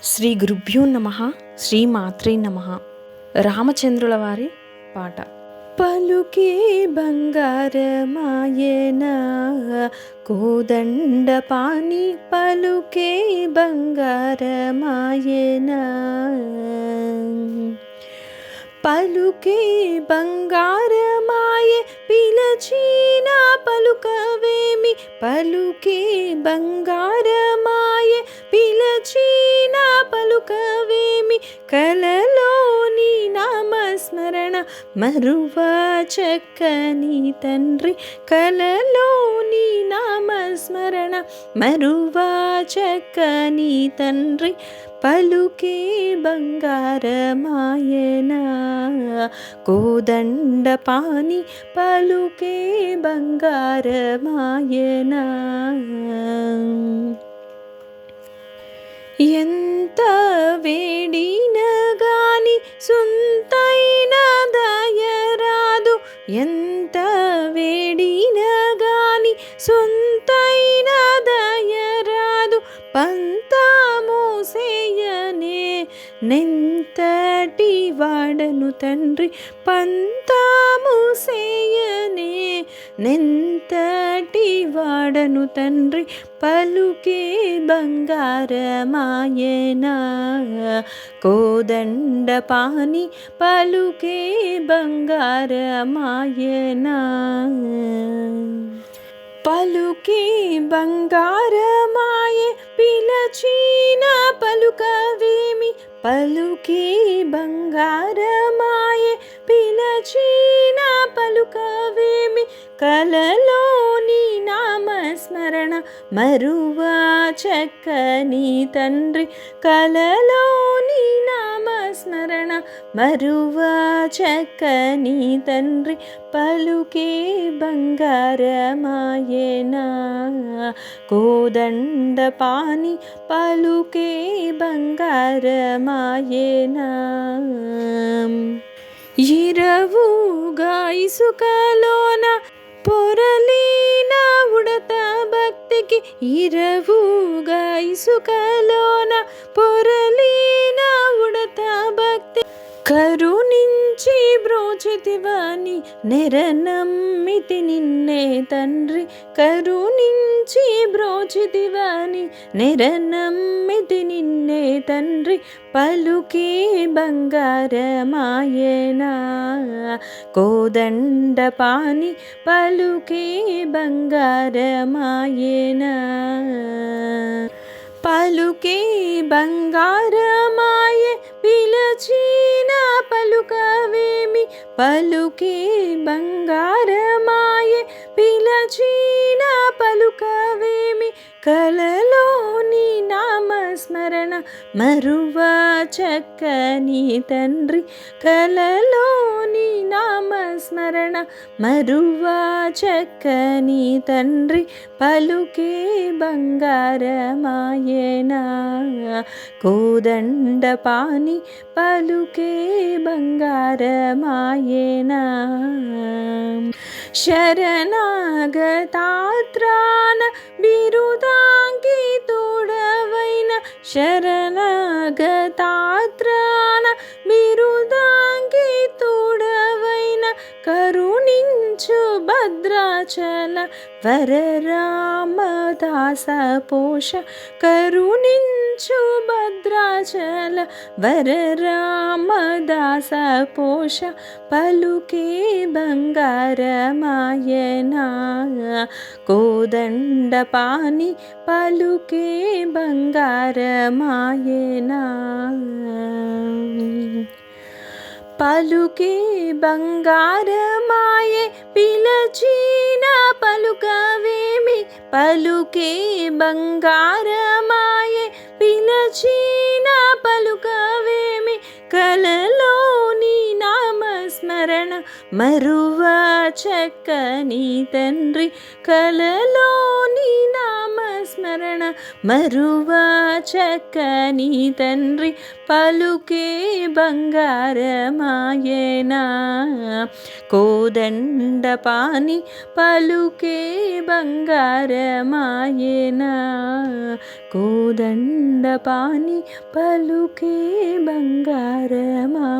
శ్రీ గురుభ్యో నమః. శ్రీ మాత్రే నమః. రామచంద్రుల వారి పాట. పలుకే బంగారమాయన కోదండ పాని, పలుకే బంగారమాయన. పలుకే బంగారమాయే పిలచిన పలుకవేమి, పలుకే బంగారమాయే పిలచిన పలుకవేమి. కలలోని నామస్మరణ మరువా చక్కని తండ్రి, కలలోని నామస్మరణ మరువా చక్కని తండ్రి. పలుకే బంగారమాయన కోదండ పాని, పలుకే బంగారమాయన. ఎంత వేడిన గాని సొంతైన దయరాదు, ఎంత వేడిన గాని సొంతైన దయరాదు. పంతమోసేయనే నెంతటి వాడను తండ్రి, పంతమోసేయనే నెంతటి వాడను తండ్రి. పలుకే బంగారమాయన కోదండ పాని, పలుకే బంగారమాయన. పలుకే బంగారమాయే పిలచిన పలుకవేమి, పలుకే బంగారమాయే పిలచిన పలుకవేమి. కలలోని నామస్మరణ మరువా చక్కని తండ్రి, కలలోని నామస్మరణ మరువా చక్కని తండ్రి. పలుకే బంగారమాయన కోదండ పాని, పలుకే బంగారమాయన. ఇరవుగా ఇసుకలోన పొరలిన ఉడత భక్తికి, ఇరవుగా ఇసుకలోన పొరలిన ఉడత భక్తి. కరుణించి బ్రోచితివని నెరనమ్మితి నిన్నే తండ్రి, కరుణించి బ్రోచితివని నెరనమ్మితి నిన్నే తండ్రి. పలుకే బంగారమాయన కోదండ పాని, పలుకే బంగారమాయన. పలుకే బంగారమాయే పిలచిన పలుకవేమి, పలుకే బంగారమాయే పిలచిన పలుకవేమి. కలలోని నామస్మరణ మరువా చక్కని తండ్రి, కలలోని నామస్మరణ మరువా చక్కని తండ్రి. పలుకే బంగారమాయన కోదండ పాని, పలుకే బంగారమాయన. శరణాగతాత్రాన బిరుదాంకితుడవైన, శరణాగతాత్రాన బిరుదాంకితుడవైన. కరుణించు భద్రాచల వరరామదాస పోష, కరుణించు భద్రాచల వరరామదాస పోష. పలుకే బంగారమాయన కోదండ పాని, పలుకే బంగారమాయన. పలుకే బంగారమాయే పిలచిన పలుకవేమి, పలుకే బంగారమాయే పిలచిన పలుకవేమి. కలలోని నామస్మరణ మరువా చక్కని తండ్రి కలలోని నామస్మరణ మరువా చక్కని తండ్రి పలుకే బంగారమాయేనా కోదండపాణి పలుకే బంగారమాయేనా కోదండపాణి పలుకే బంగారమాయేనా.